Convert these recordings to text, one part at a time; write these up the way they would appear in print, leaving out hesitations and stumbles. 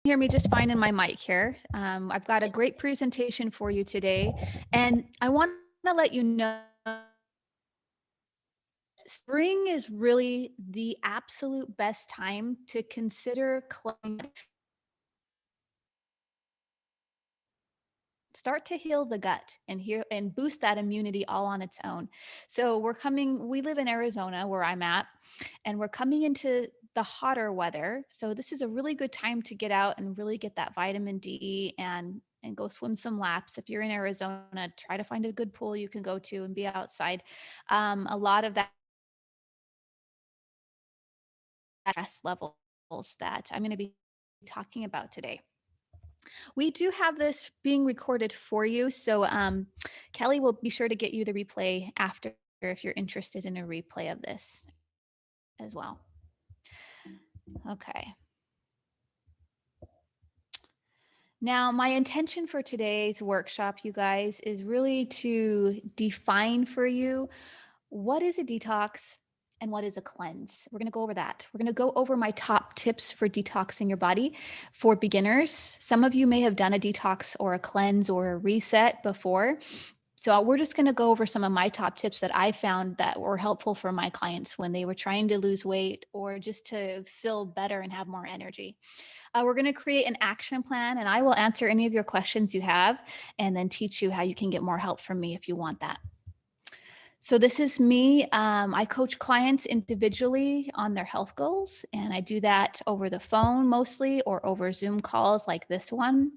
Hear me just fine in my mic here. I've got a great presentation for you today, and I want to let you know spring is really the absolute best time to consider start to heal the gut and heal and boost that immunity all on its own. So we live in Arizona where I'm at, and we're coming into the hotter weather. So this is a really good time to get out and really get that vitamin D and go swim some laps. If you're in Arizona, try to find a good pool you can go to and be outside. A lot of that stress levels that I'm going to be talking about today. We do have this being recorded for you. So Kelly will be sure to get you the replay after if you're interested in a replay of this as well. Okay. Now, my intention for today's workshop, you guys, is really to define for you what is a detox and what is a cleanse. We're going to go over that. We're going to go over my top tips for detoxing your body for beginners. Some of you may have done a detox or a cleanse or a reset before. So we're just going to go over some of my top tips that I found that were helpful for my clients when they were trying to lose weight or just to feel better and have more energy. We're going to create an action plan, and I will answer any of your questions you have and then teach you how you can get more help from me if you want that. So this is me. I coach clients individually on their health goals, and I do that over the phone mostly or over Zoom calls like this one.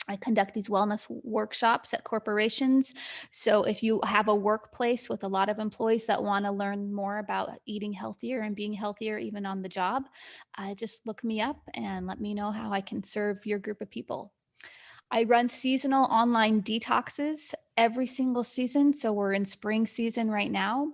I conduct these wellness workshops at corporations. So if you have a workplace with a lot of employees that want to learn more about eating healthier and being healthier even on the job, just look me up and let me know how I can serve your group of people. I run seasonal online detoxes every single season. So we're in spring season right now.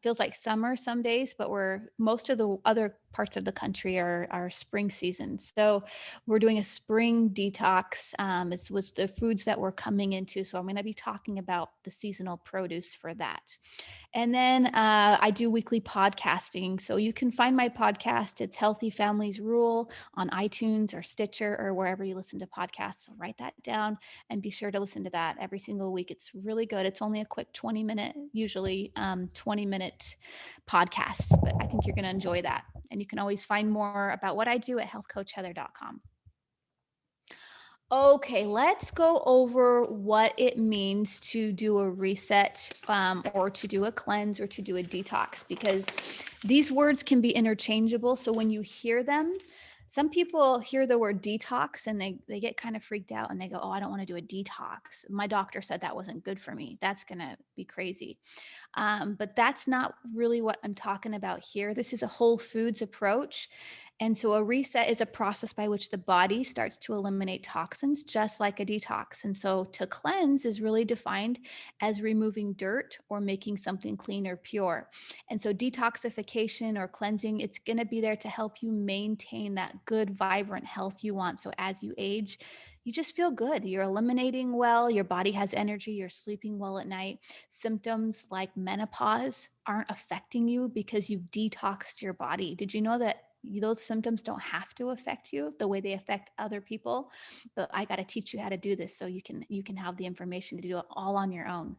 Feels like summer some days, but most of the other parts of the country are spring season. So we're doing a spring detox. This was the foods that we're coming into. So I'm going to be talking about the seasonal produce for that. And then I do weekly podcasting. So you can find my podcast. It's Healthy Families Rule on iTunes or Stitcher or wherever you listen to podcasts. So write that down and be sure to listen to that every single week. It's really good. It's only a quick 20-minute, usually 20-minute podcast, but I think you're going to enjoy that. And you can always find more about what I do at healthcoachheather.com. Okay, let's go over what it means to do a reset or to do a cleanse or to do a detox, because these words can be interchangeable. So when you hear them, some people hear the word detox and they get kind of freaked out and they go, oh, I don't want to do a detox. My doctor said that wasn't good for me. That's going to be crazy. But that's not really what I'm talking about here. This is a whole foods approach. And so a reset is a process by which the body starts to eliminate toxins, just like a detox. And so to cleanse is really defined as removing dirt or making something clean or pure. And so detoxification or cleansing, it's going to be there to help you maintain that good, vibrant health you want. So as you age, you just feel good. You're eliminating well, your body has energy, you're sleeping well at night. Symptoms like menopause aren't affecting you because you've detoxed your body. Did you know that those symptoms don't have to affect you the way they affect other people? But I got to teach you how to do this so you can have the information to do it all on your own.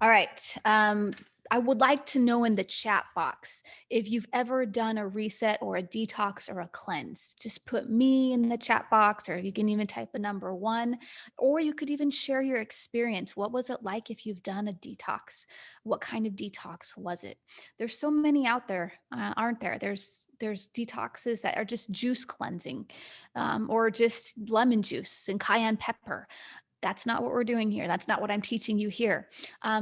All right. I would like to know in the chat box if you've ever done a reset or a detox or a cleanse. Just put me in the chat box, or you can even type a number 1, or you could even share your experience. What was it like if you've done a detox? What kind of detox was it? There's so many out there, aren't there? There's detoxes that are just juice cleansing, or just lemon juice and cayenne pepper. That's not what we're doing here. That's not what I'm teaching you here.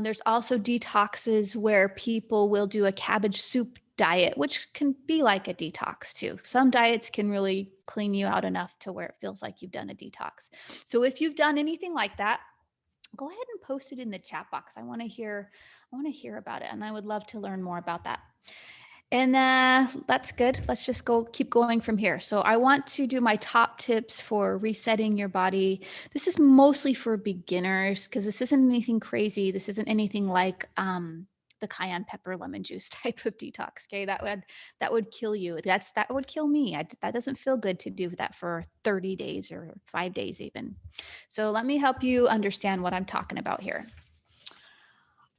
There's also detoxes where people will do a cabbage soup diet, which can be like a detox too. Some diets can really clean you out enough to where it feels like you've done a detox. So if you've done anything like that, go ahead and post it in the chat box. I want to hear about it, and I would love to learn more about that. And that's good. Let's just keep going from here. So I want to do my top tips for resetting your body. This is mostly for beginners because this isn't anything crazy. This isn't anything like the cayenne pepper lemon juice type of detox. Okay. That would kill you. That would kill me. That doesn't feel good to do that for 30 days or 5 days even. So let me help you understand what I'm talking about here.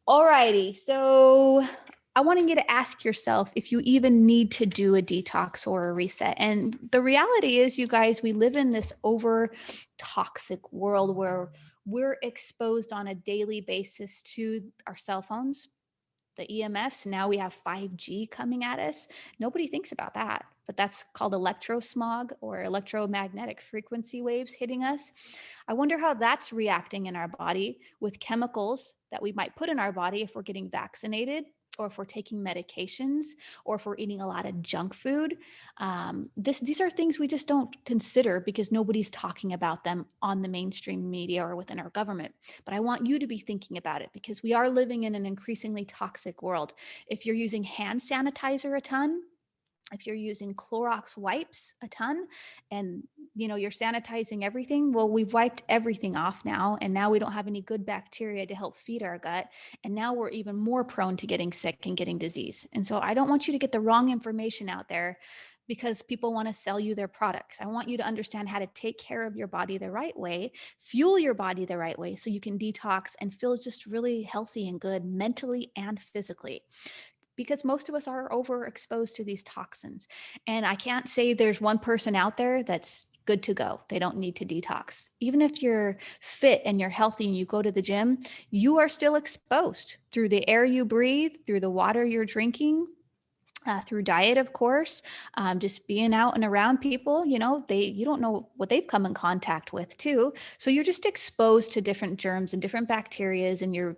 Alrighty. So I want you to ask yourself if you even need to do a detox or a reset. And the reality is, you guys, we live in this over toxic world where we're exposed on a daily basis to our cell phones, the EMFs. Now we have 5G coming at us. Nobody thinks about that, but that's called electrosmog or electromagnetic frequency waves hitting us. I wonder how that's reacting in our body with chemicals that we might put in our body if we're getting vaccinated, or if we're taking medications, or if we're eating a lot of junk food. These are things we just don't consider because nobody's talking about them on the mainstream media or within our government. But I want you to be thinking about it because we are living in an increasingly toxic world. If you're using hand sanitizer a ton, if you're using Clorox wipes a ton, and you're sanitizing everything, well, we've wiped everything off now, and now we don't have any good bacteria to help feed our gut, and now we're even more prone to getting sick and getting disease. And so I don't want you to get the wrong information out there because people want to sell you their products. I want you to understand how to take care of your body the right way, fuel your body the right way, so you can detox and feel just really healthy and good mentally and physically, because most of us are overexposed to these toxins. And I can't say there's one person out there that's good to go. They don't need to detox. Even if you're fit and you're healthy and you go to the gym, you are still exposed through the air you breathe, through the water you're drinking, through diet, of course, just being out and around people, you don't know what they've come in contact with too. So you're just exposed to different germs and different bacterias, and you're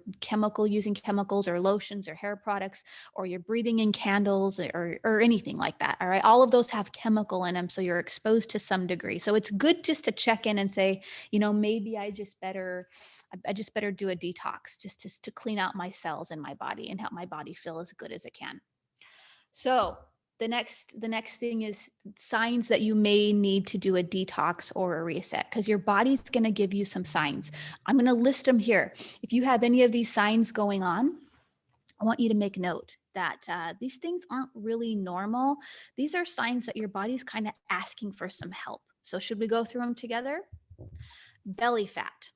using chemicals or lotions or hair products, or you're breathing in candles or anything like that. All right. All of those have chemical in them. So you're exposed to some degree. So it's good just to check in and say, maybe I just better do a detox just to clean out my cells in my body and help my body feel as good as it can. So the next thing is signs that you may need to do a detox or a reset, because your body's going to give you some signs. I'm going to list them here. If you have any of these signs going on, I want you to make note that these things aren't really normal. These are signs that your body's kind of asking for some help. So should we go through them together? Belly fat.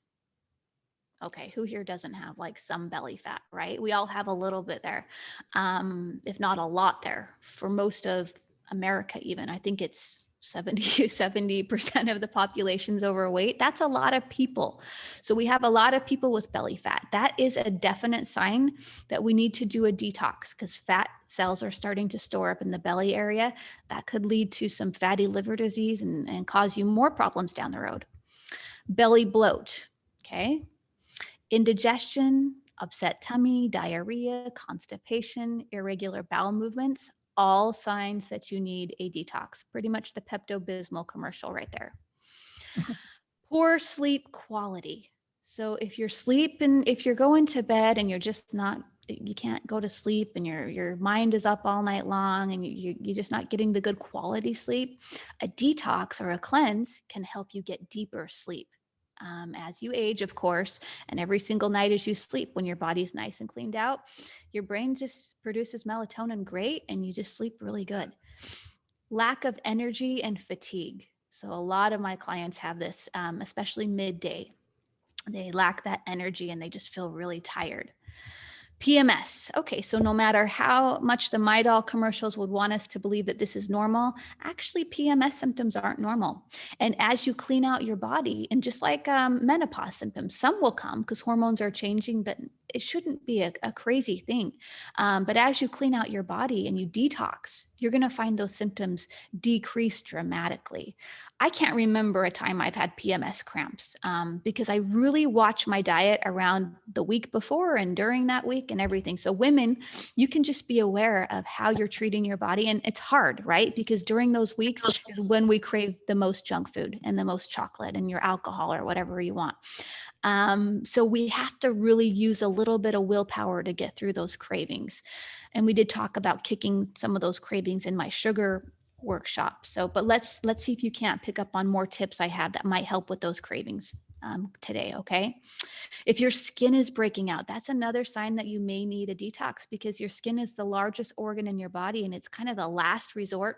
Okay, who here doesn't have like some belly fat, right? We all have a little bit there, if not a lot there. For most of America, even, I think it's 70% of the population's overweight. That's a lot of people. So we have a lot of people with belly fat. That is a definite sign that we need to do a detox, because fat cells are starting to store up in the belly area. That could lead to some fatty liver disease and cause you more problems down the road. Belly bloat, okay? Indigestion, upset tummy, diarrhea, constipation, irregular bowel movements, all signs that you need a detox. Pretty much the Pepto-Bismol commercial right there. Poor sleep quality. So if you're going to bed and you can't go to sleep, and your mind is up all night long, and you're just not getting the good quality sleep, a detox or a cleanse can help you get deeper sleep. As you age, of course, and every single night as you sleep, when your body's nice and cleaned out, your brain just produces melatonin great, and you just sleep really good. Lack of energy and fatigue. So a lot of my clients have this, especially midday. They lack that energy and they just feel really tired. PMS. Okay, so no matter how much the Midol commercials would want us to believe that this is normal, actually PMS symptoms aren't normal. And as you clean out your body, and just like menopause symptoms, some will come because hormones are changing, but it shouldn't be a crazy thing. But as you clean out your body and you detox, you're going to find those symptoms decrease dramatically. I can't remember a time I've had PMS cramps because I really watch my diet around the week before and during that week and everything. So women, you can just be aware of how you're treating your body. And it's hard, right? Because during those weeks is when we crave the most junk food and the most chocolate and your alcohol or whatever you want. So we have to really use a little bit of willpower to get through those cravings. And we did talk about kicking some of those cravings in my sugar workshop. But let's see if you can't pick up on more tips I have that might help with those cravings. today. Okay. If your skin is breaking out, that's another sign that you may need a detox, because your skin is the largest organ in your body and it's kind of the last resort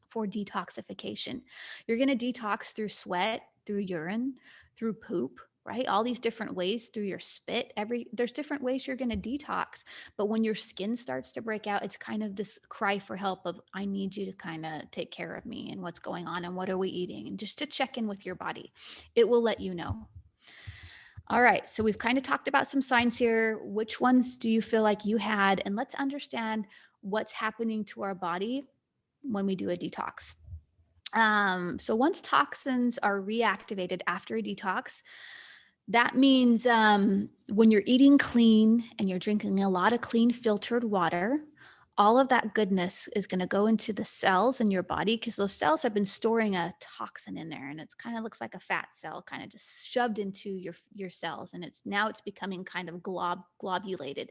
for detoxification. You're going to detox through sweat, through urine, through poop, right? All these different ways, through your spit. There's different ways you're going to detox. But when your skin starts to break out, it's kind of this cry for help of, I need you to kind of take care of me and what's going on and what are we eating, and just to check in with your body. It will let you know. All right, so we've kind of talked about some signs here. Which ones do you feel like you had? And let's understand what's happening to our body when we do a detox. So once toxins are reactivated after a detox, that means when you're eating clean and you're drinking a lot of clean filtered water, all of that goodness is going to go into the cells in your body, because those cells have been storing a toxin in there, and it's kind of looks like a fat cell kind of just shoved into your cells, and it's becoming kind of globulated.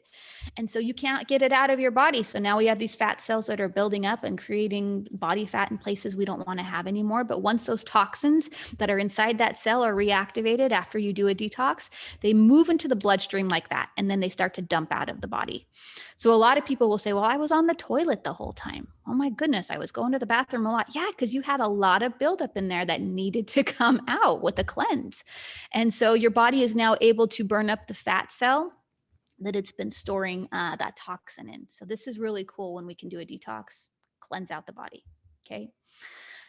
And so you can't get it out of your body. So now we have these fat cells that are building up and creating body fat in places we don't want to have anymore. But once those toxins that are inside that cell are reactivated after you do a detox, they move into the bloodstream like that, and then they start to dump out of the body. So a lot of people will say, well, I was on the toilet the whole time. Oh my goodness, I was going to the bathroom a lot. Yeah, because you had a lot of buildup in there that needed to come out with a cleanse. And so your body is now able to burn up the fat cell that it's been storing that toxin in. So this is really cool when we can do a detox, cleanse out the body. Okay.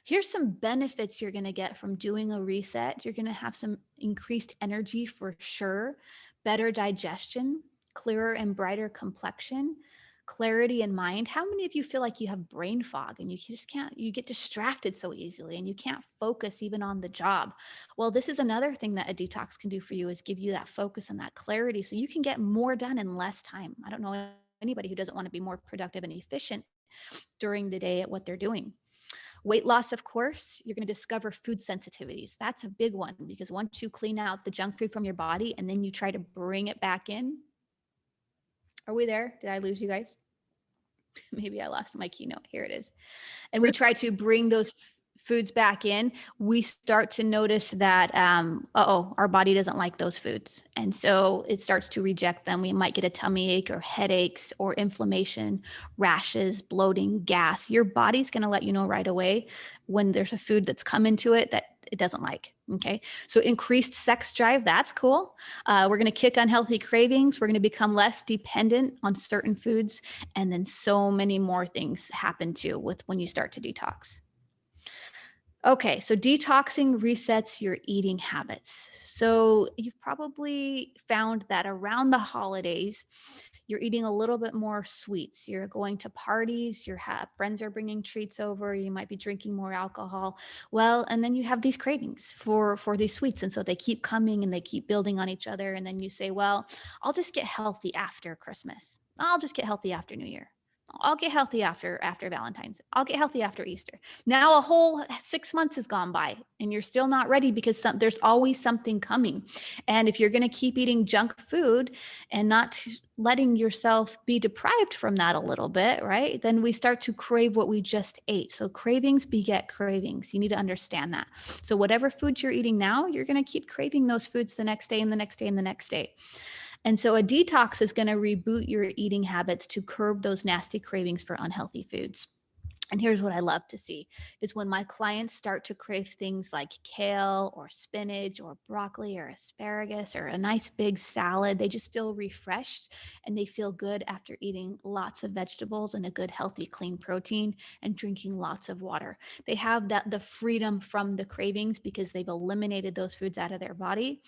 Here's some benefits you're going to get from doing a reset. You're going to have some increased energy for sure, better digestion, clearer and brighter complexion, clarity in mind. How many of you feel like you have brain fog and you just can't, you get distracted so easily and you can't focus even on the job? Well, this is another thing that a detox can do for you, is give you that focus and that clarity so you can get more done in less time. I don't know anybody who doesn't want to be more productive and efficient during the day at what they're doing. Weight loss, of course, you're going to discover food sensitivities. That's a big one, because once you clean out the junk food from your body and then you try to bring it back in. Are we there? Did I lose you guys? Maybe I lost my keynote. Here it is. And we try to bring those foods back in, we start to notice that, our body doesn't like those foods. And so it starts to reject them. We might get a tummy ache or headaches or inflammation, rashes, bloating, gas. Your body's going to let you know right away when there's a food that's come into it that it doesn't like. Okay. So increased sex drive, that's cool. We're going to kick unhealthy cravings. We're going to become less dependent on certain foods. And then so many more things happen too with when you start to detox. Okay, so detoxing resets your eating habits. So you've probably found that around the holidays, you're eating a little bit more sweets. You're going to parties, friends are bringing treats over, you might be drinking more alcohol. Well, and then you have these cravings for these sweets, and so they keep coming and they keep building on each other. And then you say, well, I'll just get healthy after Christmas. I'll just get healthy after New Year. I'll get healthy after Valentine's. I'll get healthy after Easter. Now a whole 6 months has gone by and you're still not ready, because there's always something coming. And if you're going to keep eating junk food and not letting yourself be deprived from that a little bit, right? Then we start to crave what we just ate. So cravings beget cravings. You need to understand that. So whatever foods you're eating now, you're going to keep craving those foods the next day and the next day and the next day. And so a detox is going to reboot your eating habits to curb those nasty cravings for unhealthy foods. And here's what I love to see is when my clients start to crave things like kale or spinach or broccoli or asparagus or a nice big salad, they just feel refreshed and they feel good after eating lots of vegetables and a good, healthy, clean protein and drinking lots of water. They have the freedom from the cravings because they've eliminated those foods out of their body.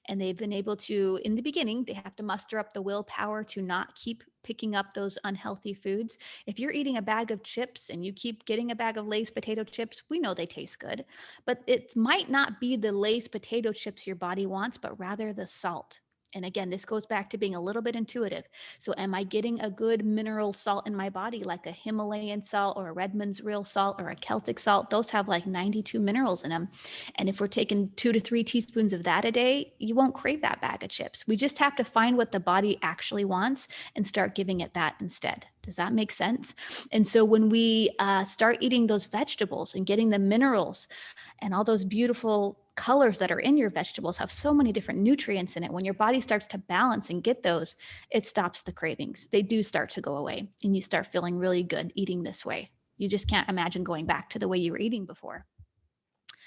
And they've been able to, in the beginning, they have to muster up the willpower to not keep picking up those unhealthy foods. If you're eating a bag of chips and you keep getting a bag of Lay's potato chips, we know they taste good, but it might not be the Lay's potato chips your body wants, but rather the salt. And again, this goes back to being a little bit intuitive. So am I getting a good mineral salt in my body, like a Himalayan salt or a Redmond's real salt or a Celtic salt? Those have like 92 minerals in them. And if we're taking 2 to 3 teaspoons of that a day, you won't crave that bag of chips. We just have to find what the body actually wants and start giving it that instead. Does that make sense? And so when we start eating those vegetables and getting the minerals and all those beautiful colors that are in your vegetables have so many different nutrients in it. When your body starts to balance and get those, it stops the cravings. They do start to go away and you start feeling really good eating this way. You just can't imagine going back to the way you were eating before.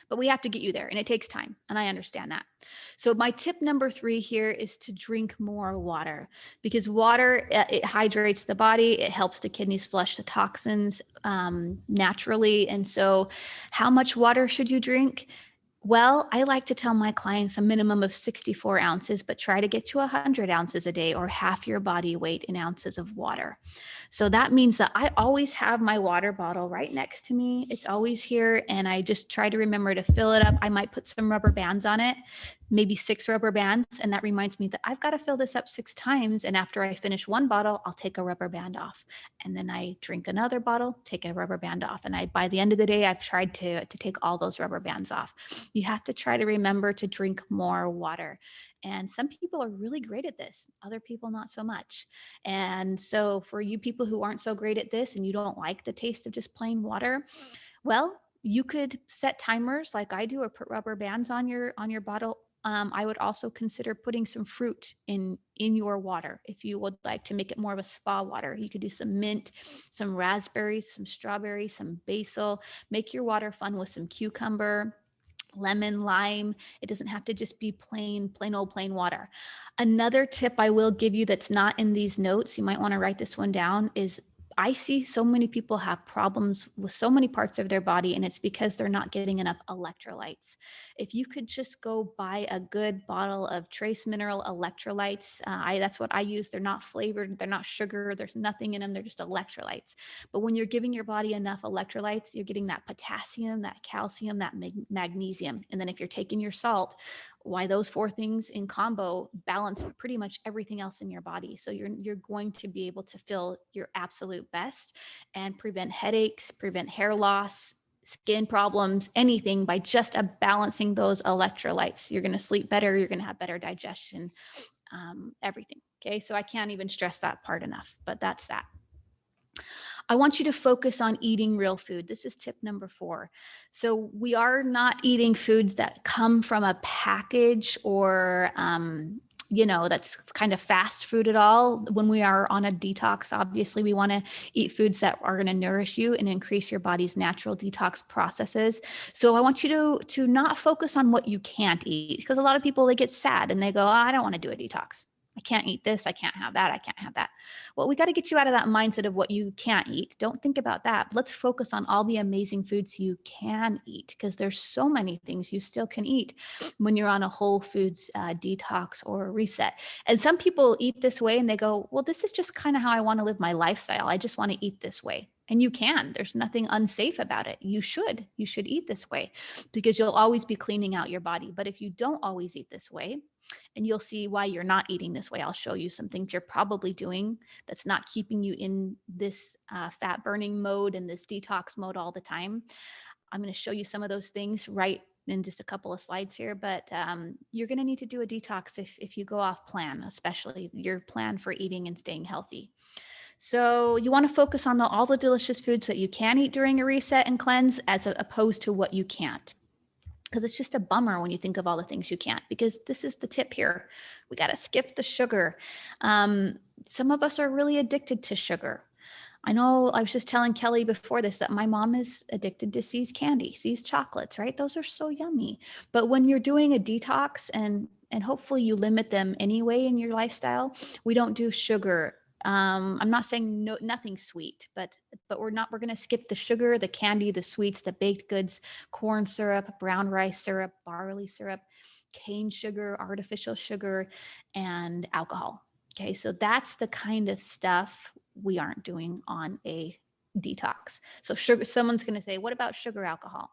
But we have to get you there and it takes time. And I understand that. So my tip number 3 here is to drink more water, because water, it hydrates the body. It helps the kidneys flush the toxins naturally. And so how much water should you drink? Well, I like to tell my clients a minimum of 64 ounces, but try to get to 100 ounces a day, or half your body weight in ounces of water. So that means that I always have my water bottle right next to me. It's always here. And I just try to remember to fill it up. I might put some rubber bands on it, maybe 6 rubber bands. And that reminds me that I've got to fill this up 6 times. And after I finish one bottle, I'll take a rubber band off. And then I drink another bottle, take a rubber band off. And by the end of the day, I've tried to take all those rubber bands off. You have to try to remember to drink more water. And some people are really great at this, other people not so much. And so for you people who aren't so great at this and you don't like the taste of just plain water, well, you could set timers like I do, or put rubber bands on your bottle. I would also consider putting some fruit in your water. If you would like to make it more of a spa water, you could do some mint, some raspberries, some strawberries, some basil. Make your water fun with some cucumber, lemon, lime. It doesn't have to just be plain old plain water. Another tip I will give you that's not in these notes, you might want to write this one down, is I see so many people have problems with so many parts of their body, and it's because they're not getting enough electrolytes. If you could just go buy a good bottle of trace mineral electrolytes, that's what I use. They're not flavored, they're not sugar, there's nothing in them, they're just electrolytes. But when you're giving your body enough electrolytes, you're getting that potassium, that calcium, that magnesium. And then if you're taking your salt, why those 4 things in combo balance pretty much everything else in your body. So you're going to be able to feel your absolute best and prevent headaches, prevent hair loss, skin problems, anything, by just balancing those electrolytes. You're going to sleep better. You're going to have better digestion, everything. Okay. So I can't even stress that part enough, but that's that. I want you to focus on eating real food. This is tip number 4. So we are not eating foods that come from a package or, that's kind of fast food at all. When we are on a detox, obviously we want to eat foods that are going to nourish you and increase your body's natural detox processes. So I want you to not focus on what you can't eat, because a lot of people, they get sad and they go, oh, I don't want to do a detox. I can't eat this. I can't have that. I can't have that. Well, we got to get you out of that mindset of what you can't eat. Don't think about that. Let's focus on all the amazing foods you can eat, because there's so many things you still can eat when you're on a whole foods detox or reset. And some people eat this way and they go, well, this is just kind of how I want to live my lifestyle. I just want to eat this way. And you can. There's nothing unsafe about it. You should eat this way, because you'll always be cleaning out your body. But if you don't always eat this way, and you'll see why you're not eating this way. I'll show you some things you're probably doing that's not keeping you in this fat burning mode and this detox mode all the time. I'm going to show you some of those things right in just a couple of slides here, but you're going to need to do a detox if you go off plan, especially your plan for eating and staying healthy. So you want to focus on all the delicious foods that you can eat during a reset and cleanse, as opposed to what you can't. Because it's just a bummer when you think of all the things you can't, because this is the tip here. We got to skip the sugar. Some of us are really addicted to sugar. I know I was just telling Kelly before this that my mom is addicted to See's candy, See's chocolates, right? Those are so yummy. But when you're doing a detox, and hopefully you limit them anyway in your lifestyle, we don't do sugar. I'm not saying nothing sweet, but we're going to skip the sugar, the candy, the sweets, the baked goods, corn syrup, brown rice syrup, barley syrup, cane sugar, artificial sugar, and alcohol. Okay. So that's the kind of stuff we aren't doing on a detox. So sugar, someone's going to say, what about sugar alcohol?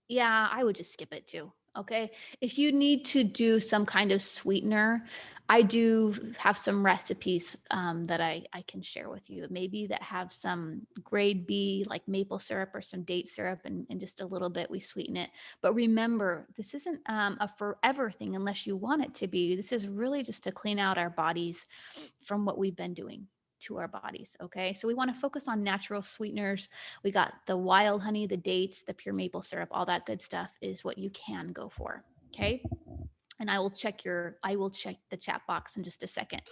Yeah, I would just skip it too. Okay. If you need to do some kind of sweetener, I do have some recipes that I can share with you, maybe that have some grade B, like maple syrup or some date syrup, and just a little bit we sweeten it. But remember, this isn't a forever thing unless you want it to be. This is really just to clean out our bodies from what we've been doing. to our bodies. Okay. So we want to focus on natural sweeteners. We got the wild honey, the dates, the pure maple syrup, all that good stuff is what you can go for. Okay. And I will check the chat box in just a second.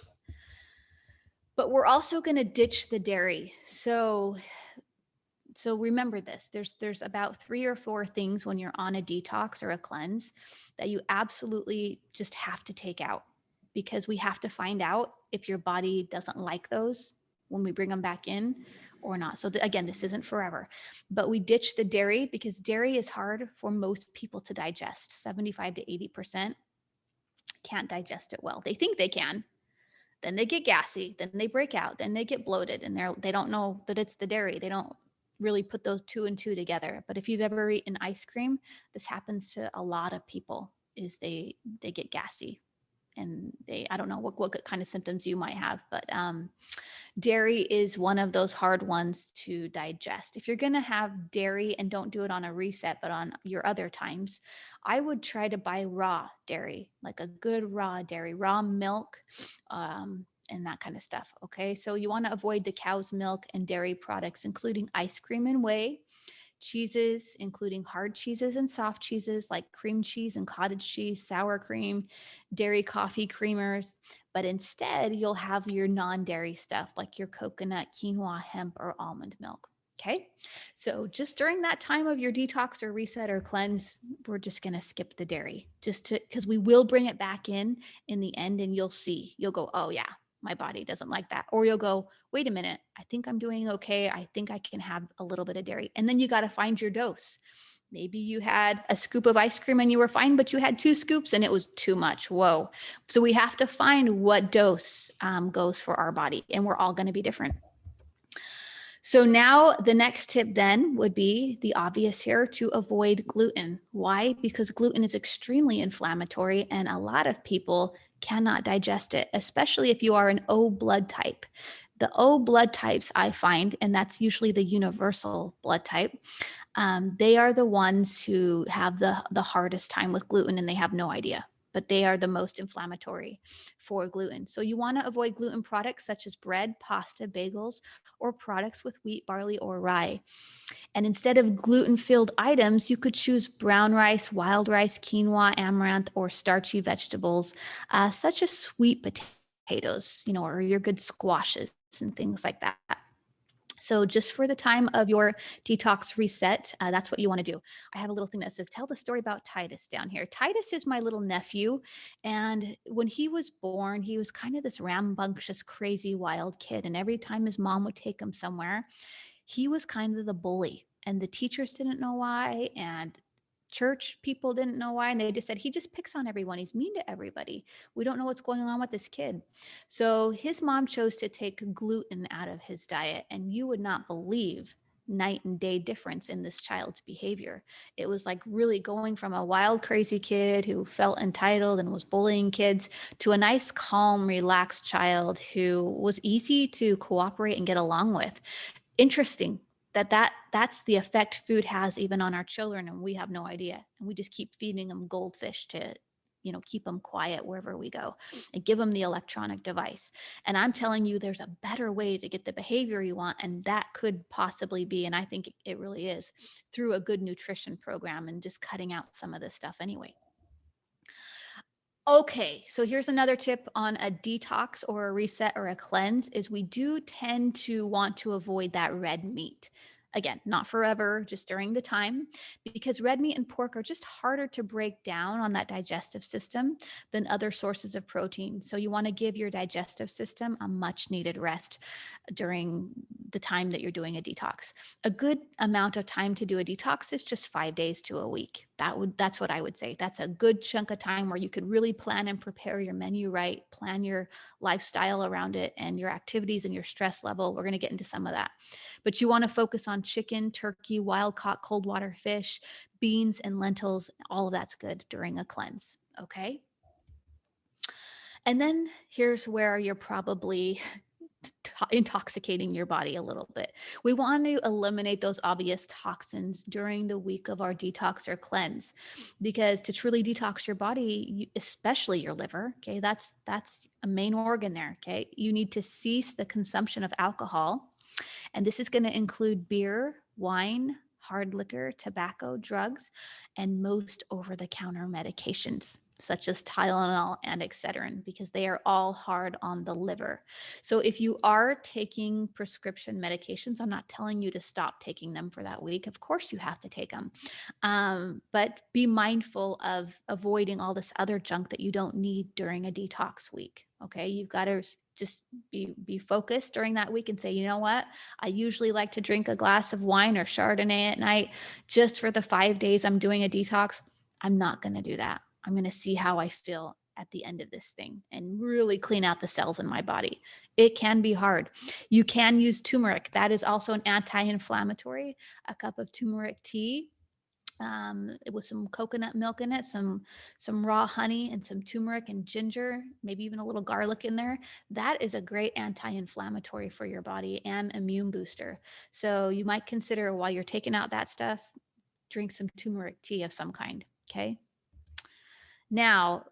But we're also going to ditch the dairy. So remember this, there's about 3 or 4 things when you're on a detox or a cleanse that you absolutely just have to take out, because we have to find out if your body doesn't like those when we bring them back in or not. So again, this isn't forever, but we ditch the dairy because dairy is hard for most people to digest. 75 to 80% can't digest it well. They think they can, then they get gassy, then they break out, then they get bloated, and they don't know that it's the dairy. They don't really put those 2 and 2 together. But if you've ever eaten ice cream, this happens to a lot of people, is they get gassy, and I don't know what kind of symptoms you might have, but dairy is one of those hard ones to digest. If you're going to have dairy, and don't do it on a reset, but on your other times, I would try to buy raw dairy, like a good raw dairy, raw milk, and that kind of stuff. Okay. So you want to avoid the cow's milk and dairy products, including ice cream and whey, cheeses, including hard cheeses and soft cheeses like cream cheese and cottage cheese, sour cream, dairy coffee creamers. But instead, you'll have your non-dairy stuff like your coconut, quinoa, hemp, or almond milk. Okay. So just during that time of your detox or reset or cleanse, we're just going to skip the dairy, because we will bring it back in the end, and you'll go, oh yeah, my body doesn't like that. Or you'll go, wait a minute, I think I'm doing okay. I think I can have a little bit of dairy. And then you got to find your dose. Maybe you had a scoop of ice cream and you were fine, but you had 2 scoops and it was too much. Whoa. So we have to find what dose goes for our body, and we're all going to be different. So now the next tip then would be the obvious here, to avoid gluten. Why? Because gluten is extremely inflammatory and a lot of people cannot digest it, especially if you are an O blood type. The O blood types, I find, and that's usually the universal blood type, they are the ones who have the hardest time with gluten, and they have no idea, but they are the most inflammatory for gluten. So you want to avoid gluten products such as bread, pasta, bagels, or products with wheat, barley, or rye. And instead of gluten-filled items, you could choose brown rice, wild rice, quinoa, amaranth, or starchy vegetables, such as sweet potatoes, or your good squashes and things like that. So just for the time of your detox reset, that's what you want to do. I have a little thing that says, tell the story about Titus down here. Titus is my little nephew. And when he was born, he was kind of this rambunctious, crazy, wild kid. And every time his mom would take him somewhere, he was kind of the bully. And the teachers didn't know why. And church people didn't know why. And they just said, he just picks on everyone. He's mean to everybody. We don't know what's going on with this kid. So his mom chose to take gluten out of his diet. And you would not believe night and day difference in this child's behavior. It was like really going from a wild, crazy kid who felt entitled and was bullying kids to a nice, calm, relaxed child who was easy to cooperate and get along with. Interesting that's the effect food has even on our children, and we have no idea, and we just keep feeding them goldfish to keep them quiet wherever we go, and give them the electronic device. And I'm telling you, there's a better way to get the behavior you want, and that could possibly be, and I think it really is, through a good nutrition program and just cutting out some of this stuff anyway. Okay, so here's another tip on a detox or a reset or a cleanse, is we do tend to want to avoid that red meat. Again, not forever, just during the time, because red meat and pork are just harder to break down on that digestive system than other sources of protein. So you want to give your digestive system a much needed rest during the time that you're doing a detox. A good amount of time to do a detox is just 5 days to a week. That's what I would say. That's a good chunk of time where you could really plan and prepare your menu right, plan your lifestyle around it and your activities and your stress level. We're going to get into some of that. But you want to focus on chicken, turkey, wild caught cold water fish, beans, and lentils. All of that's good during a cleanse. Okay. And then here's where you're probably intoxicating your body a little bit. We want to eliminate those obvious toxins during the week of our detox or cleanse, because to truly detox your body, especially your liver, okay, that's a main organ there, okay, you need to cease the consumption of alcohol. And this is going to include beer, wine, hard liquor, tobacco, drugs, and most over-the-counter medications such as Tylenol and Excedrin, because they are all hard on the liver. So if you are taking prescription medications, I'm not telling you to stop taking them for that week. Of course you have to take them. But be mindful of avoiding all this other junk that you don't need during a detox week. Okay. You've got to just be focused during that week and say, you know what? I usually like to drink a glass of wine or Chardonnay at night just for the 5 days I'm doing a detox. I'm not going to do that. I'm going to see how I feel at the end of this thing and really clean out the cells in my body. It can be hard. You can use turmeric. That is also an anti-inflammatory. A cup of turmeric tea with some coconut milk in it, some raw honey and some turmeric and ginger, maybe even a little garlic in there. That is a great anti-inflammatory for your body and immune booster. So you might consider, while you're taking out that stuff, drink some turmeric tea of some kind. Okay. Now,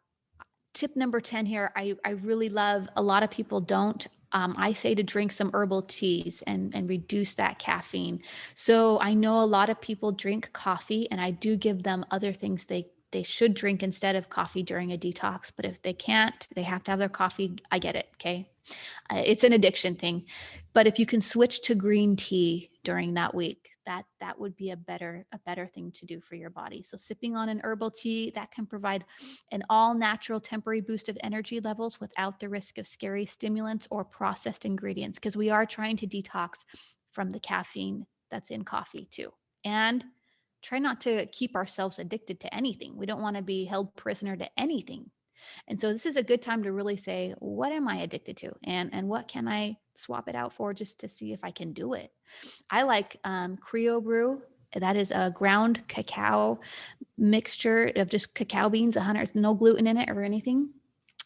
tip number 10 here, I really love, a lot of people don't. I say to drink some herbal teas and reduce that caffeine. So I know a lot of people drink coffee, and I do give them other things they should drink instead of coffee during a detox. But if they can't, they have to have their coffee. I get it. Okay. It's an addiction thing. But if you can switch to green tea during that week, that would be a better thing to do for your body. So sipping on an herbal tea that can provide an all natural temporary boost of energy levels without the risk of scary stimulants or processed ingredients, because we are trying to detox from the caffeine that's in coffee too. And try not to keep ourselves addicted to anything. We don't want to be held prisoner to anything. And so this is a good time to really say, what am I addicted to? And what can I swap it out for, just to see if I can do it? I like Creo Brew. That is a ground cacao mixture of just cacao beans, 100, no gluten in it or anything.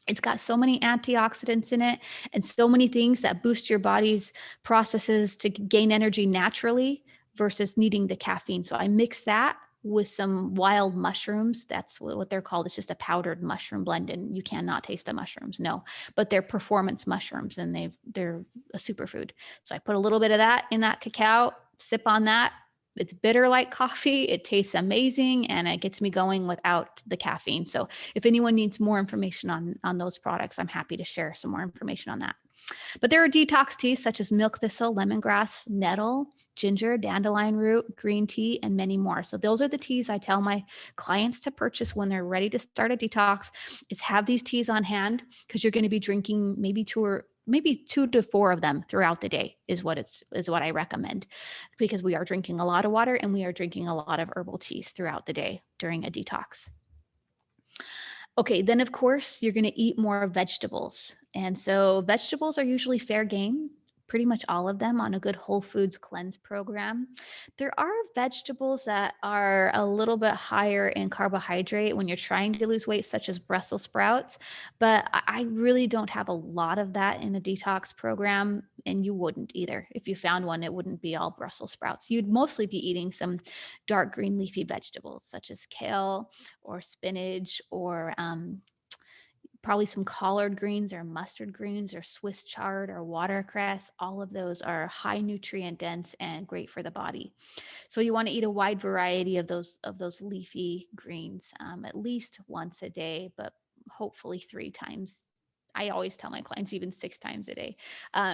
It's got so many antioxidants in it and so many things that boost your body's processes to gain energy naturally versus needing the caffeine. So I mix that with some wild mushrooms. That's what they're called. It's just a powdered mushroom blend, and you cannot taste the mushrooms, no, but they're performance mushrooms, and they're a superfood. So I put a little bit of that in that cacao, sip on that. It's bitter like coffee. It tastes amazing, and it gets me going without the caffeine. So if anyone needs more information on those products, I'm happy to share some more information on that. But there are detox teas such as milk thistle, lemongrass, nettle, ginger, dandelion root, green tea, and many more. So those are the teas I tell my clients to purchase when they're ready to start a detox, is have these teas on hand, because you're going to be drinking maybe two to four of them throughout the day is what I recommend, because we are drinking a lot of water and we are drinking a lot of herbal teas throughout the day during a detox. Okay, then of course you're going to eat more vegetables. And so vegetables are usually fair game, pretty much all of them on a good whole foods cleanse program. There are vegetables that are a little bit higher in carbohydrate when you're trying to lose weight, such as Brussels sprouts, but I really don't have a lot of that in a detox program, and you wouldn't either. If you found one, it wouldn't be all Brussels sprouts. You'd mostly be eating some dark green leafy vegetables such as kale or spinach, or probably some collard greens or mustard greens or Swiss chard or watercress. All of those are high nutrient dense and great for the body. So you want to eat a wide variety of those leafy greens, at least once a day, but hopefully 3 times. I always tell my clients even 6 times a day.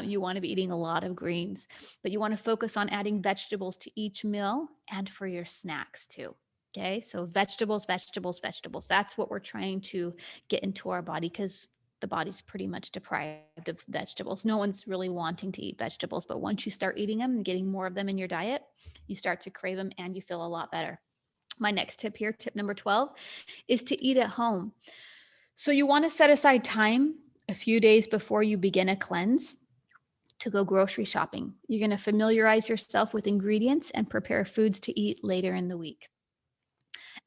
You want to be eating a lot of greens, but you want to focus on adding vegetables to each meal and for your snacks too. Okay, so vegetables, vegetables, vegetables. That's what we're trying to get into our body, because the body's pretty much deprived of vegetables. No one's really wanting to eat vegetables, but once you start eating them and getting more of them in your diet, you start to crave them and you feel a lot better. My next tip here, tip number 12, is to eat at home. So you want to set aside time a few days before you begin a cleanse to go grocery shopping. You're going to familiarize yourself with ingredients and prepare foods to eat later in the week.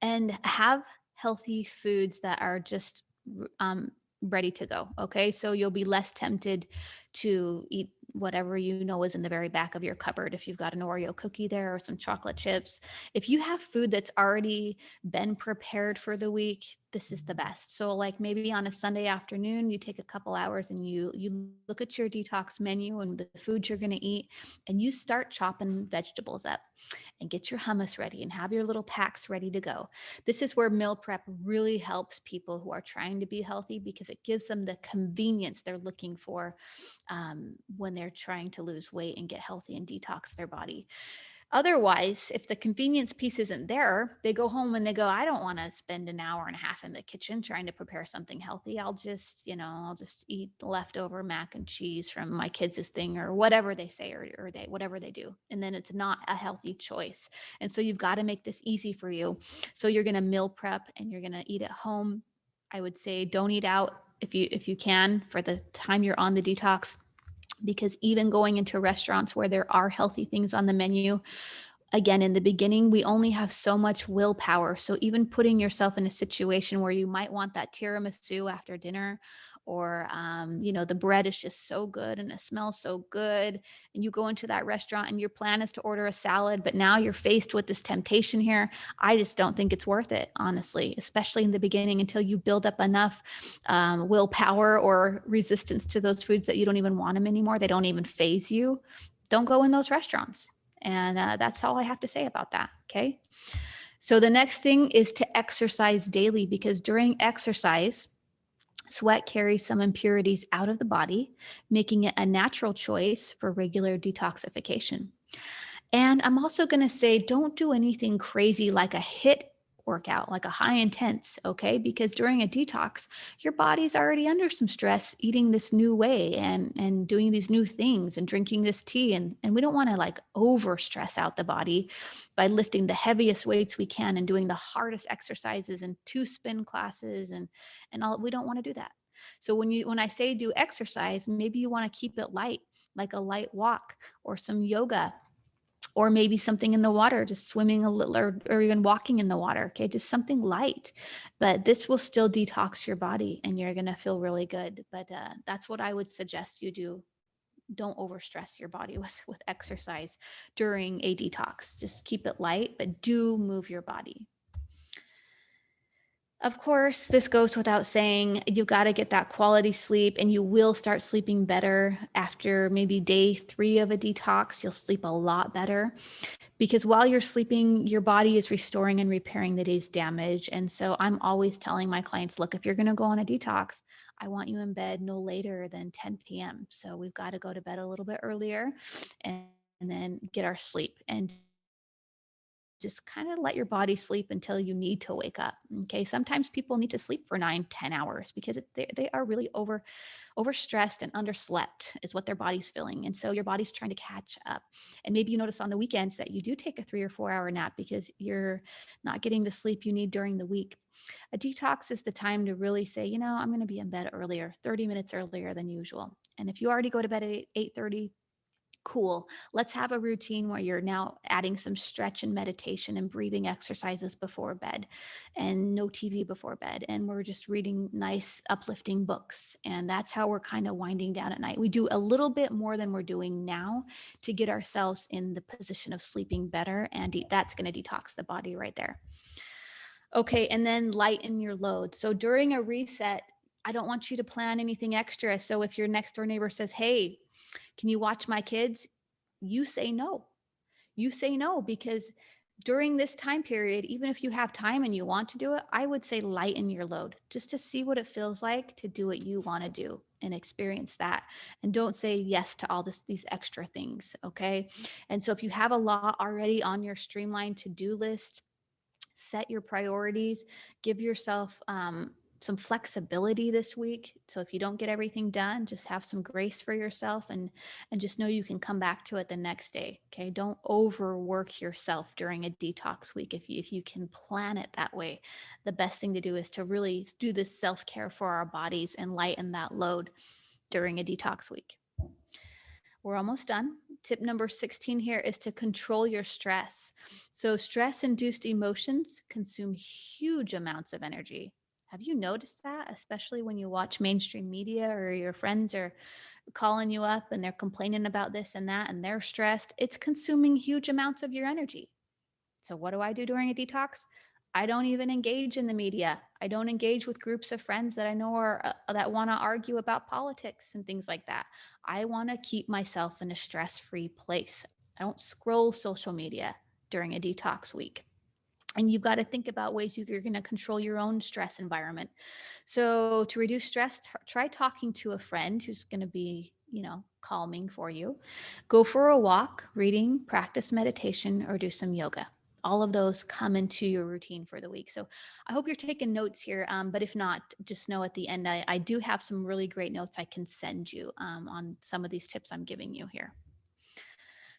And have healthy foods that are just ready to go. Okay. So you'll be less tempted to eat whatever you know is in the very back of your cupboard. If you've got an Oreo cookie there or some chocolate chips, if you have food that's already been prepared for the week, this is the best. So like maybe on a Sunday afternoon, you take a couple hours and you look at your detox menu and the foods you're going to eat, and you start chopping vegetables up and get your hummus ready and have your little packs ready to go. This is where meal prep really helps people who are trying to be healthy, because it gives them the convenience they're looking for when they're trying to lose weight and get healthy and detox their body. Otherwise, if the convenience piece isn't there, they go home and they go, I don't want to spend an hour and a half in the kitchen trying to prepare something healthy. I'll just eat the leftover mac and cheese from my kids' thing, or whatever they say, or whatever they do. And then it's not a healthy choice. And so you've got to make this easy for you. So you're going to meal prep and you're going to eat at home. I would say don't eat out if you can for the time you're on the detox, because even going into restaurants where there are healthy things on the menu, again, in the beginning, we only have so much willpower. So even putting yourself in a situation where you might want that tiramisu after dinner, or the bread is just so good and it smells so good, and you go into that restaurant and your plan is to order a salad, but now you're faced with this temptation here. I just don't think it's worth it, honestly, especially in the beginning, until you build up enough willpower or resistance to those foods that you don't even want them anymore. They don't even faze you. Don't go in those restaurants. And that's all I have to say about that. Okay. So the next thing is to exercise daily, because during exercise, sweat carries some impurities out of the body, making it a natural choice for regular detoxification. And I'm also going to say, don't do anything crazy like a HIIT workout, like a high intense, okay? Because during a detox, your body's already under some stress eating this new way and doing these new things and drinking this tea. And we don't want to like over stress out the body by lifting the heaviest weights we can and doing the hardest exercises and 2 spin classes and all. We don't want to do that. So when I say do exercise, maybe you want to keep it light, like a light walk or some yoga, or maybe something in the water, just swimming a little, or even walking in the water. Okay. Just something light, but this will still detox your body and you're going to feel really good. But that's what I would suggest you do. Don't overstress your body with exercise during a detox. Just keep it light, but do move your body. Of course, this goes without saying, you've got to get that quality sleep, and you will start sleeping better after maybe day 3 of a detox. You'll sleep a lot better, because while you're sleeping, your body is restoring and repairing the day's damage. And so I'm always telling my clients, look, if you're going to go on a detox, I want you in bed no later than 10 p.m. So we've got to go to bed a little bit earlier and then get our sleep, and just kind of let your body sleep until you need to wake up. Okay. Sometimes people need to sleep for 9-10 hours because they are really overstressed and underslept is what their body's feeling. And so your body's trying to catch up. And maybe you notice on the weekends that you do take a 3 or 4 hour nap because you're not getting the sleep you need during the week. A detox is the time to really say, I'm going to be in bed earlier, 30 minutes earlier than usual. And if you already go to bed at 8:30, cool. Let's have a routine where you're now adding some stretch and meditation and breathing exercises before bed, and no TV before bed. And we're just reading nice, uplifting books. And that's how we're kind of winding down at night. We do a little bit more than we're doing now to get ourselves in the position of sleeping better. And that's going to detox the body right there. Okay. And then lighten your load. So during a reset, I don't want you to plan anything extra. So if your next door neighbor says, hey, can you watch my kids? You say no. You say no, because during this time period, even if you have time and you want to do it, I would say lighten your load just to see what it feels like to do what you want to do and experience that. And don't say yes to all these extra things. Okay. And so if you have a lot already on your streamlined to-do list, set your priorities, give yourself some flexibility this week. So if you don't get everything done, just have some grace for yourself and just know you can come back to it the next day. Okay. Don't overwork yourself during a detox week. If you can plan it that way, the best thing to do is to really do this self-care for our bodies and lighten that load during a detox week. We're almost done. Tip number 16 here is to control your stress. So stress-induced emotions consume huge amounts of energy. Have you noticed that, especially when you watch mainstream media or your friends are calling you up and they're complaining about this and that and they're stressed? It's consuming huge amounts of your energy. So what do I do during a detox? I don't even engage in the media. I don't engage with groups of friends that I know are that want to argue about politics and things like that. I want to keep myself in a stress-free place. I don't scroll social media during a detox week. And you've got to think about ways you're going to control your own stress environment. So to reduce stress, try talking to a friend who's going to be, calming for you. Go for a walk, reading, practice meditation, or do some yoga. All of those come into your routine for the week. So I hope you're taking notes here. But if not, just know at the end, I do have some really great notes I can send you on some of these tips I'm giving you here.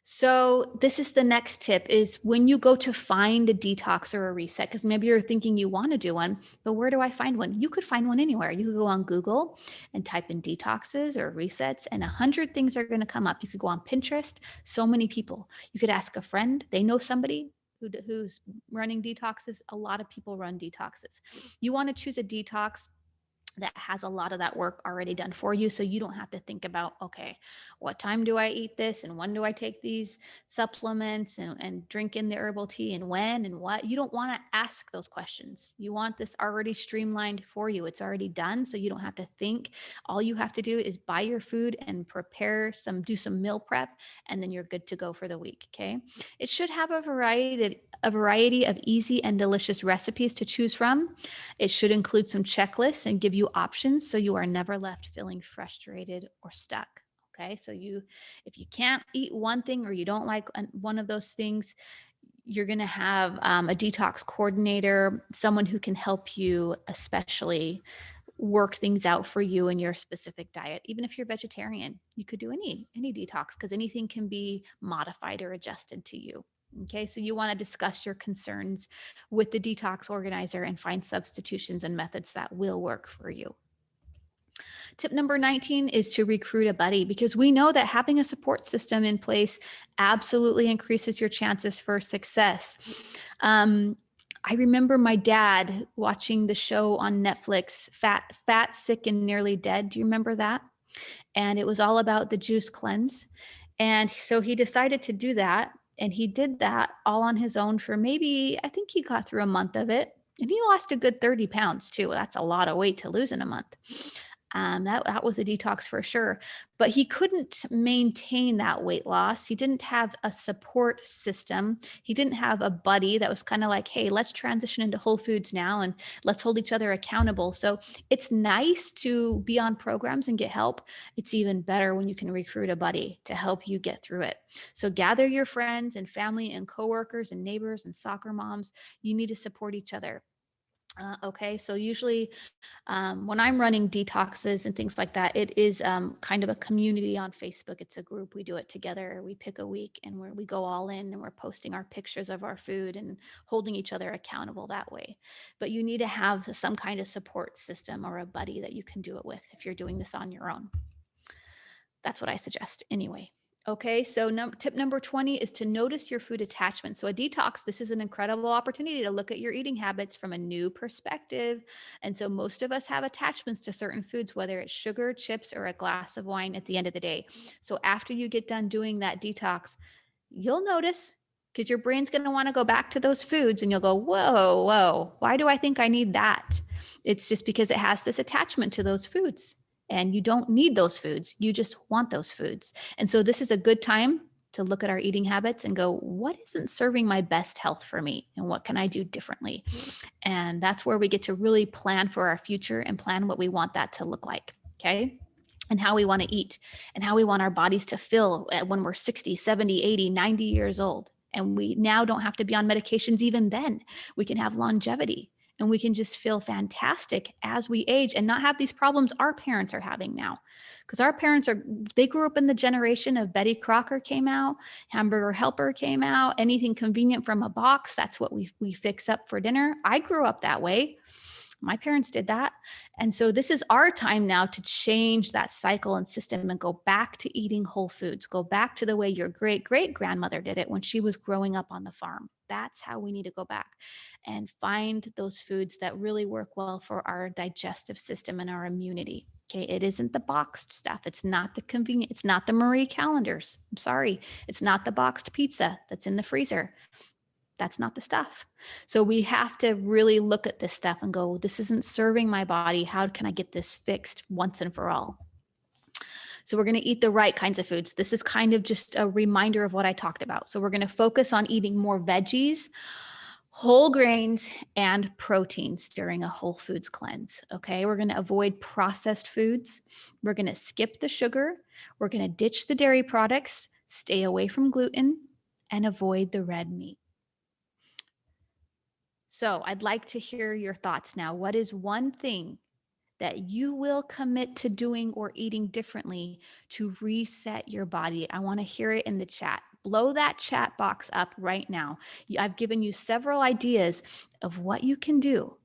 So this is the next tip is when you go to find a detox or a reset, because maybe you're thinking you want to do one, but where do I find one? You could find one anywhere. You could go on Google and type in detoxes or resets and 100 things are going to come up. You could go on Pinterest, so many people. You could ask a friend. They know somebody who's running detoxes. A lot of people run detoxes. You want to choose a detox that has a lot of that work already done for you. So you don't have to think about, okay, what time do I eat this? And when do I take these supplements and drink in the herbal tea and when and what? You don't want to ask those questions. You want this already streamlined for you. It's already done. So you don't have to think. All you have to do is buy your food and do some meal prep, and then you're good to go for the week. Okay. It should have a variety of easy and delicious recipes to choose from. It should include some checklists and give you options so you are never left feeling frustrated or stuck. Okay, so if you can't eat one thing or you don't like one of those things, you're going to have a detox coordinator, someone who can help you, especially work things out for you and your specific diet. Even if you're vegetarian, you could do any detox because anything can be modified or adjusted to you. Okay, so you want to discuss your concerns with the detox organizer and find substitutions and methods that will work for you. Tip number 19 is to recruit a buddy, because we know that having a support system in place absolutely increases your chances for success. I remember my dad watching the show on Netflix, Fat, Sick, and Nearly Dead. Do you remember that? And it was all about the juice cleanse. And so he decided to do that. And he did that all on his own for I think he got through a month of it. And he lost a good 30 pounds too. That's a lot of weight to lose in a month. That was a detox for sure, but he couldn't maintain that weight loss. He didn't have a support system. He didn't have a buddy that was kind of like, hey, let's transition into whole foods now and let's hold each other accountable. So it's nice to be on programs and get help. It's even better when you can recruit a buddy to help you get through it. So gather your friends and family and coworkers and neighbors and soccer moms. You need to support each other. Okay, so usually when I'm running detoxes and things like that, it is kind of a community on Facebook. It's a group. We do it together. We pick a week and we go all in and we're posting our pictures of our food and holding each other accountable that way. But you need to have some kind of support system or a buddy that you can do it with if you're doing this on your own. That's what I suggest anyway. Okay, so tip number 20 is to notice your food attachment. So a detox, this is an incredible opportunity to look at your eating habits from a new perspective. And so most of us have attachments to certain foods, whether it's sugar, chips, or a glass of wine at the end of the day. So after you get done doing that detox, you'll notice, because your brain's going to want to go back to those foods and you'll go, whoa, why do I think I need that? It's just because it has this attachment to those foods. And you don't need those foods. You just want those foods. And so this is a good time to look at our eating habits and go, what isn't serving my best health for me? And what can I do differently? And that's where we get to really plan for our future and plan what we want that to look like. Okay. And how we want to eat and how we want our bodies to feel when we're 60, 70, 80, 90 years old. And we now don't have to be on medications even then. We can have longevity. And we can just feel fantastic as we age and not have these problems our parents are having now. Because our parents they grew up in the generation of Betty Crocker came out, Hamburger Helper came out, anything convenient from a box, that's what we fix up for dinner. I grew up that way. My parents did that. And so this is our time now to change that cycle and system and go back to eating whole foods, go back to the way your great great grandmother did it when she was growing up on the farm. That's how we need to go back and find those foods that really work well for our digestive system and our immunity. Okay, it isn't the boxed stuff. It's not the convenient, it's not the Marie calendars. I'm sorry. It's not the boxed pizza that's in the freezer. That's not the stuff. So we have to really look at this stuff and go, this isn't serving my body. How can I get this fixed once and for all? So we're going to eat the right kinds of foods. This is kind of just a reminder of what I talked about. So we're going to focus on eating more veggies, whole grains, and proteins during a whole foods cleanse. Okay. We're going to avoid processed foods. We're going to skip the sugar. We're going to ditch the dairy products, stay away from gluten, and avoid the red meat. So I'd like to hear your thoughts now. What is one thing that you will commit to doing or eating differently to reset your body? I want to hear it in the chat. Blow that chat box up right now. I've given you several ideas of what you can do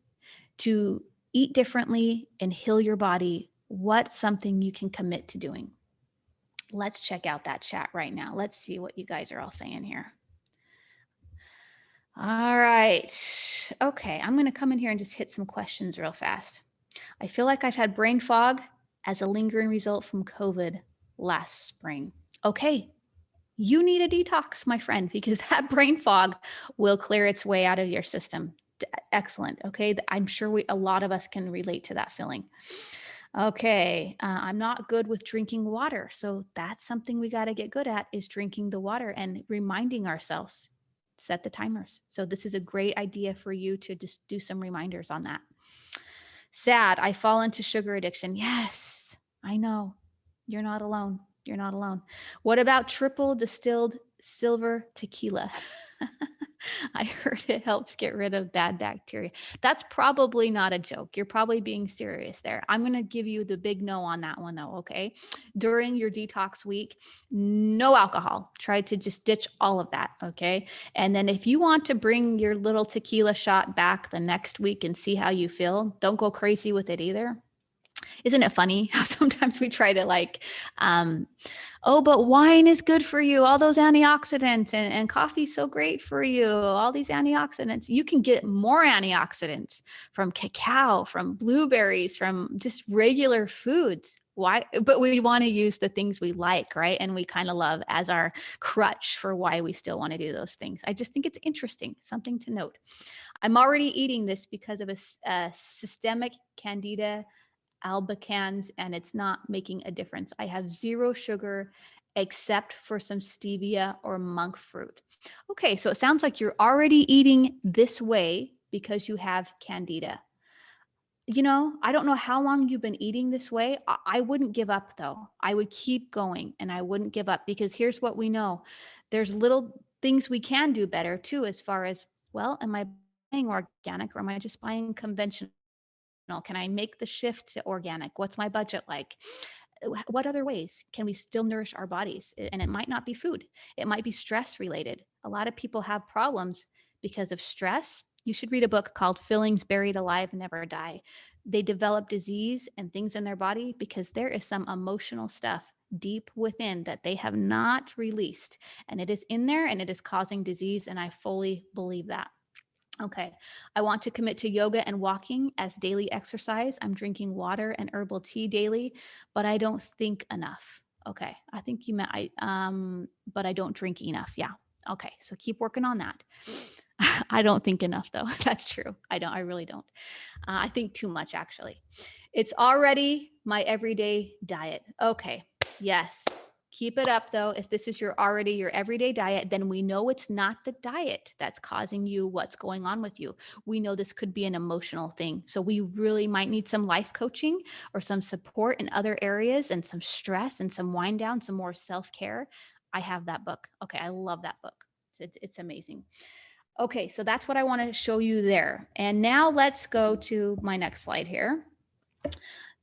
to eat differently and heal your body. What's something you can commit to doing? Let's check out that chat right now. Let's see what you guys are all saying here. All right. Okay. I'm going to come in here and just hit some questions real fast. I feel like I've had brain fog as a lingering result from COVID last spring. Okay. You need a detox, my friend, because that brain fog will clear its way out of your system. Excellent. Okay. I'm sure a lot of us can relate to that feeling. Okay. I'm not good with drinking water. So that's something we got to get good at, is drinking the water and reminding ourselves. Set the timers. So this is a great idea for you to just do some reminders on that. Sad, I fall into sugar addiction. Yes, I know. You're not alone. You're not alone. What about triple distilled silver tequila? I heard it helps get rid of bad bacteria. That's probably not a joke. You're probably being serious there. I'm going to give you the big no on that one, though. Okay. During your detox week, no alcohol. Try to just ditch all of that. Okay. And then if you want to bring your little tequila shot back the next week and see how you feel, don't go crazy with it either. Isn't it funny how sometimes we try to oh, but wine is good for you. All those antioxidants, and coffee's so great for you. All these antioxidants. You can get more antioxidants from cacao, from blueberries, from just regular foods. Why? But we want to use the things we like, right? And we kind of love as our crutch for why we still want to do those things. I just think it's interesting, something to note. I'm already eating this because of a systemic candida albicans, and it's not making a difference. I have zero sugar except for some stevia or monk fruit. Okay, so it sounds like you're already eating this way because you have candida. You know, I don't know how long you've been eating this way. I wouldn't give up though. I would keep going and I wouldn't give up, because here's what we know. There's little things we can do better too, as far as, well, am I buying organic or am I just buying conventional? Can I make the shift to organic? What's my budget like? What other ways can we still nourish our bodies? And it might not be food. It might be stress related. A lot of people have problems because of stress. You should read a book called Fillings Buried Alive Never Die. They develop disease and things in their body because there is some emotional stuff deep within that they have not released. And it is in there and it is causing disease. And I fully believe that. Okay. I want to commit to yoga and walking as daily exercise. I'm drinking water and herbal tea daily, but I don't think enough. Okay. I think you meant but I don't drink enough. Yeah. Okay. So keep working on that. I don't think enough though. That's true. I really don't. I think too much actually. It's already my everyday diet. Okay. Yes. Keep it up though. If this is your everyday diet, then we know it's not the diet that's causing you what's going on with you. We know this could be an emotional thing. So we really might need some life coaching or some support in other areas, and some stress and some wind down, some more self-care. I have that book. Okay. I love that book. It's amazing. Okay. So that's what I want to show you there. And now let's go to my next slide here.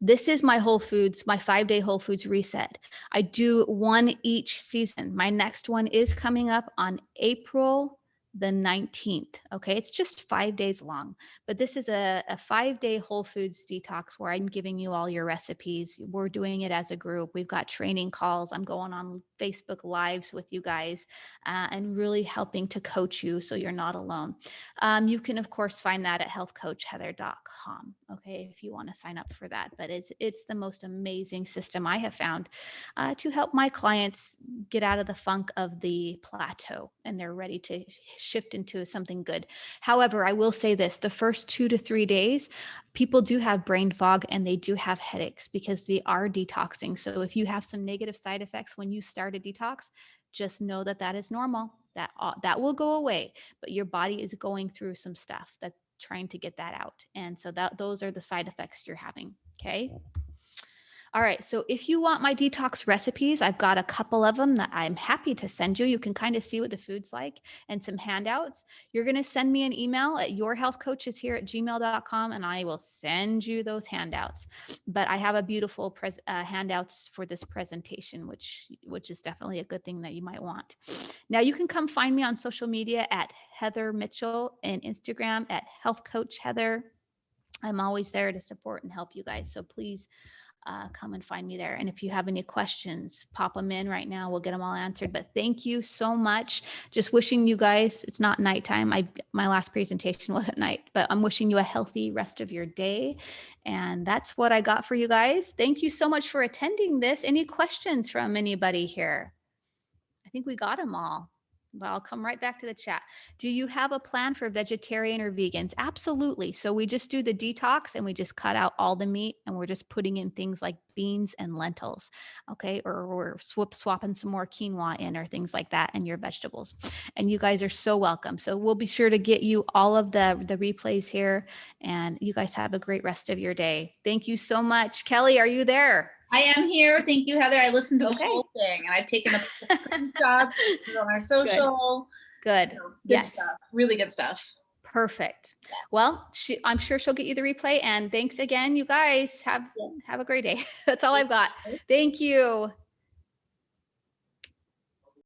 This is my Whole Foods, my 5-day Whole Foods reset. I do one each season. My next one is coming up on April the 19th. Okay. It's just 5 days long, but this is a 5-day whole foods detox where I'm giving you all your recipes. We're doing it as a group. We've got training calls. I'm going on Facebook Lives with you guys and really helping to coach you so you're not alone. You can, of course, find that at healthcoachheather.com. Okay. If you want to sign up for that, but it's the most amazing system I have found to help my clients get out of the funk of the plateau and they're ready to shift into something good. However, I will say this, the first 2 to 3 days, people do have brain fog and they do have headaches because they are detoxing. So if you have some negative side effects when you start a detox, just know that that is normal. That will go away, but your body is going through some stuff that's trying to get that out. And so those are the side effects you're having. Okay. All right. So if you want my detox recipes, I've got a couple of them that I'm happy to send you. You can kind of see what the food's like and some handouts. You're going to send me an email at yourhealthcoacheshere@gmail.com and I will send you those handouts. But I have a beautiful handouts for this presentation, which is definitely a good thing that you might want. Now you can come find me on social media at Heather Mitchell and Instagram at Health Coach Heather. I'm always there to support and help you guys. So please come and find me there. And if you have any questions, pop them in right now. We'll get them all answered. But thank you so much. Just wishing you guys, it's not nighttime. My last presentation was at night, but I'm wishing you a healthy rest of your day. And that's what I got for you guys. Thank you so much for attending this. Any questions from anybody here? I think we got them all. But I'll come right back to the chat. Do you have a plan for vegetarian or vegans? Absolutely. So we just do the detox and we just cut out all the meat and we're just putting in things like beans and lentils. Okay. Or we're swapping some more quinoa in or things like that and your vegetables. And you guys are so welcome. So we'll be sure to get you all of the replays here and you guys have a great rest of your day. Thank you so much. Kelly, are you there? I am here. Thank you, Heather. I listened to the whole thing and I've taken a screenshots on our social. Good. Good stuff. Really good stuff. Perfect. Yes. Well, I'm sure she'll get you the replay. And thanks again, you guys. Have a great day. That's all I've got. Thank you.